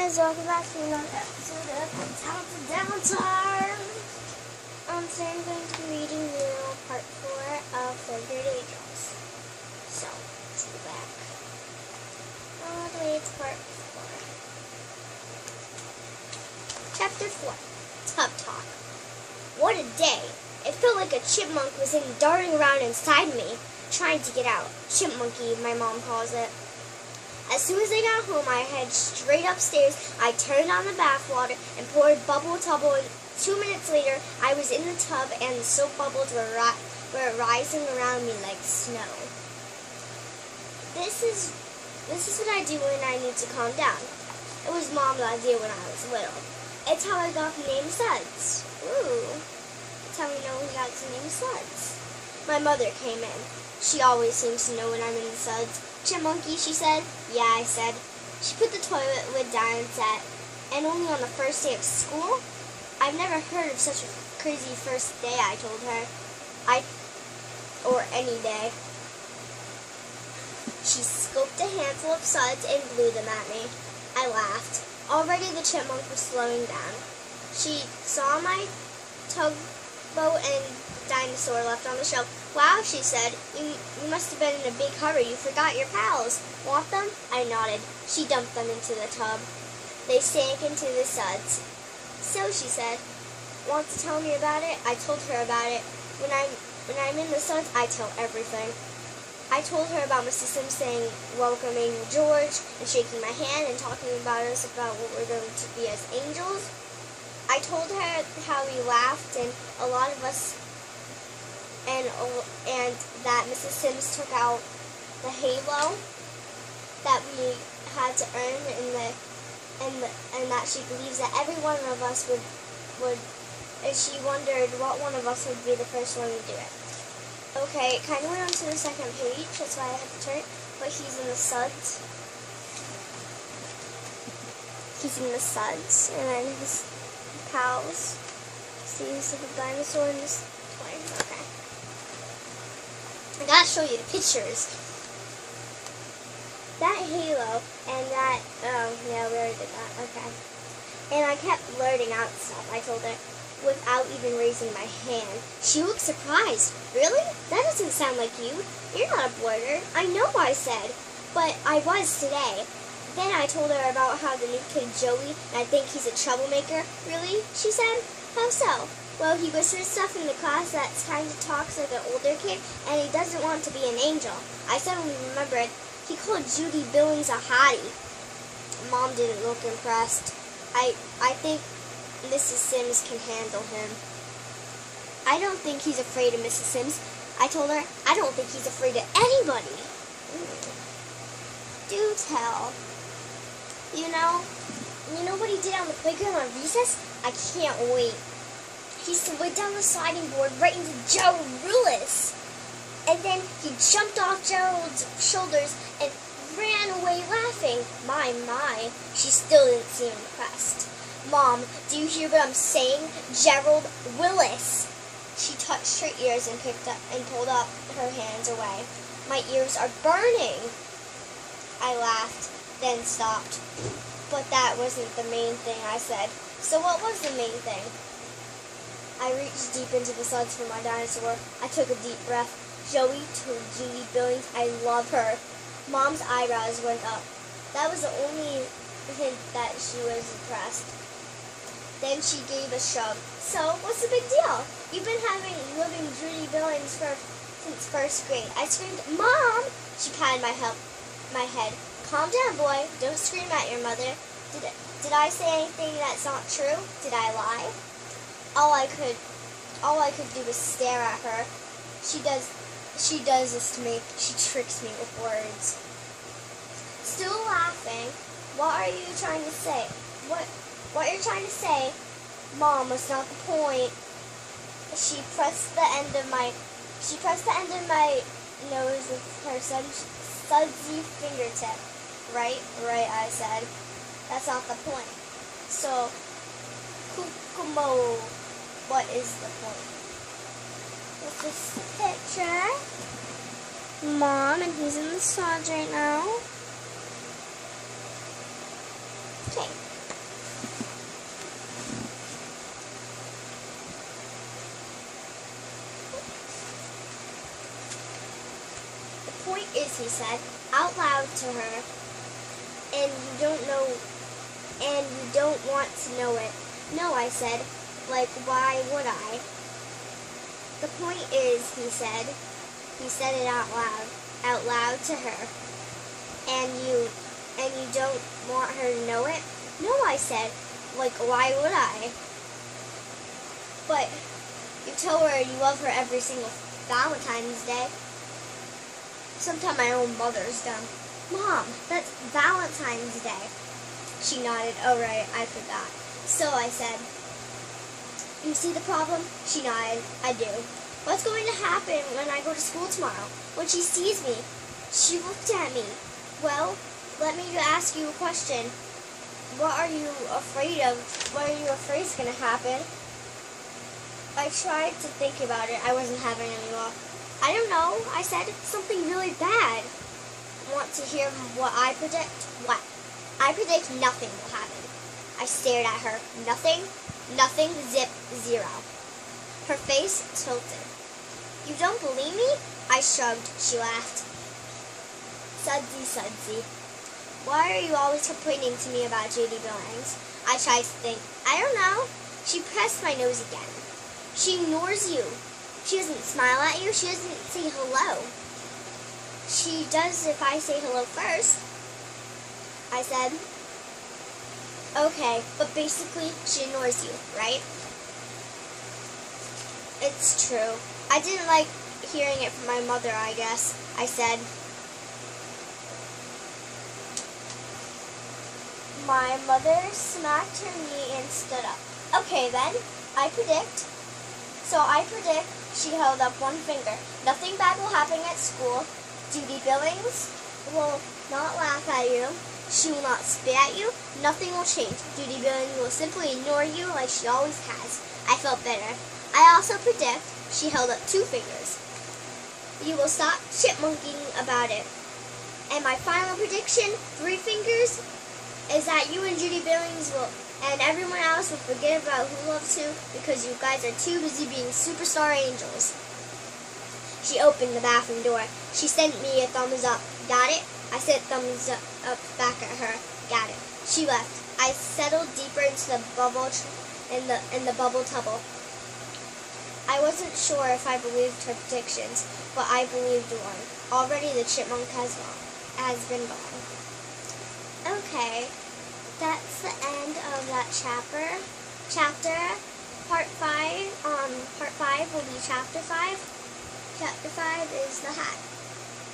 guys, welcome back to another episode of Talenteddancers. Today I'm going to be reading you part 4 of Third Grade Angels. So, let's go back all the way to part 4. Chapter 4, Tub Talk. What a day! It felt like a chipmunk was darting around inside me, trying to get out. Chipmunky, my mom calls it. As soon as I got home, I headed straight upstairs. I turned on the bath water and poured bubble tubble. And 2 minutes later, I was in the tub and the soap bubbles were rising around me like snow. This is what I do when I need to calm down. It was Mom's idea when I was little. It's how I got the name Suds. Ooh, that's how we know we got the name Suds. My mother came in. She always seems to know when I'm in the suds. Chipmunky, she said. Yeah, I said. She put the toilet lid down and said, and only on the first day of school? I've never heard of such a crazy first day, I told her. Or any day. She scooped a handful of suds and blew them at me. I laughed. Already the chipmunk was slowing down. She saw my tugboat and dinosaur left on the shelf. Wow, she said, you must have been in a big hurry. You forgot your pals. Want them? I nodded. She dumped them into the tub. They sank into the suds. So, she said, want to tell me about it? I told her about it. When I'm in the suds, I tell everything. I told her about Mrs. Sims saying, welcome Angel George, and shaking my hand and talking about us about what we're going to be as angels. I told her how we laughed and a lot of us and that Mrs. Sims took out the halo that we had to earn and that she believes that every one of us would and she wondered what one of us would be the first one to do it. Okay, it kind of went on to the second page, that's why I had to turn it, but he's in the suds. He's in the suds, and then his pals. See, he's the dinosaur in this toy. Okay. I gotta show you the pictures. That halo and that, yeah, we already did that, okay. And I kept blurting out stuff, I told her, without even raising my hand. She looked surprised. Really? That doesn't sound like you. You're not a blurter. I know, I said, but I was today. Then I told her about how the new kid Joey, and I think he's a troublemaker. Really? She said. How so? Well, he whispers stuff in the class that kind of talks like an older kid, and he doesn't want to be an angel. I suddenly remembered he called Judy Billings a hottie. Mom didn't look impressed. I think Mrs. Sims can handle him. I don't think he's afraid of Mrs. Sims. I told her, I don't think he's afraid of anybody. Do tell. You know what he did on the playground on recess? I can't wait. He slid down the sliding board right into Gerald Willis. And then he jumped off Gerald's shoulders and ran away laughing. My, she still didn't seem impressed. Mom, do you hear what I'm saying? Gerald Willis. She touched her ears and pulled up her hands away. My ears are burning. I laughed, then stopped. But that wasn't the main thing, I said. So what was the main thing? I reached deep into the suds for my dinosaur. I took a deep breath. Joey told Judy Billings I love her. Mom's eyebrows went up. That was the only hint that she was impressed. Then she gave a shrug. So, what's the big deal? You've been living Judy Billings since first grade. I screamed, Mom! She patted my head. Calm down, boy. Don't scream at your mother. Did I say anything that's not true? Did I lie? All I could do was stare at her. She does this to me. She tricks me with words. Still laughing. What are you trying to say? What you're trying to say, Mom, was not the point. She pressed the end of my nose with her sudsy fingertip. Right, I said. That's not the point. So, Kukumo, what is the point? What's this picture? Mom, and he's in the suds right now. Okay. he said, out loud to her, and you don't want to know it. No, I said, like, why would I? The point is, he said it out loud to her, and you don't want her to know it? No, I said, like, why would I? But you tell her you love her every single Valentine's Day. Sometimes my own mother's done. Mom, that's Valentine's Day. She nodded. Oh, right, I forgot. So I said, you see the problem? She nodded. I do. What's going to happen when I go to school tomorrow? When she sees me? She looked at me. Well, let me ask you a question. What are you afraid of? What are you afraid is going to happen? I tried to think about it. I wasn't having any luck. I don't know. I said something really bad. Want to hear what I predict? What? I predict nothing will happen. I stared at her. Nothing? Nothing, zip, zero. Her face tilted. You don't believe me? I shrugged. She laughed. Sudsy, sudsy. Why are you always complaining to me about Judy Billings? I tried to think. I don't know. She pressed my nose again. She ignores you. She doesn't smile at you. She doesn't say hello. She does if I say hello first. I said, okay, but basically she ignores you, right? It's true. I didn't like hearing it from my mother, I guess. I said, my mother smacked her knee and stood up. Okay then, I predict. So I predict, she held up one finger. Nothing bad will happen at school. Judy Billings will not laugh at you. She will not spit at you. Nothing will change. Judy Billings will simply ignore you like she always has. I felt better. I also predict, she held up two fingers. You will stop chipmunking about it. And my final prediction, 3 fingers, is that you and Judy Billings will, and everyone else will forget about Who Loves Who because you guys are too busy being superstar angels. She opened the bathroom door. She sent me a thumbs up. Got it? I said thumbs up back at her. Got it. She left. I settled deeper into the bubble in the bubble tubble. I wasn't sure if I believed her predictions, but I believed one. Already the chipmunk has been gone. Okay, that's the end of that chapter. Part 5. Part 5 will be chapter 5. Chapter 5 is the hat.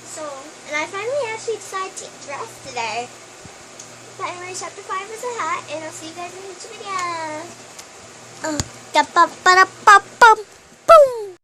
So, and I finally actually decided to dress today. But anyway, chapter 5 is a hat, and I'll see you guys in the next video.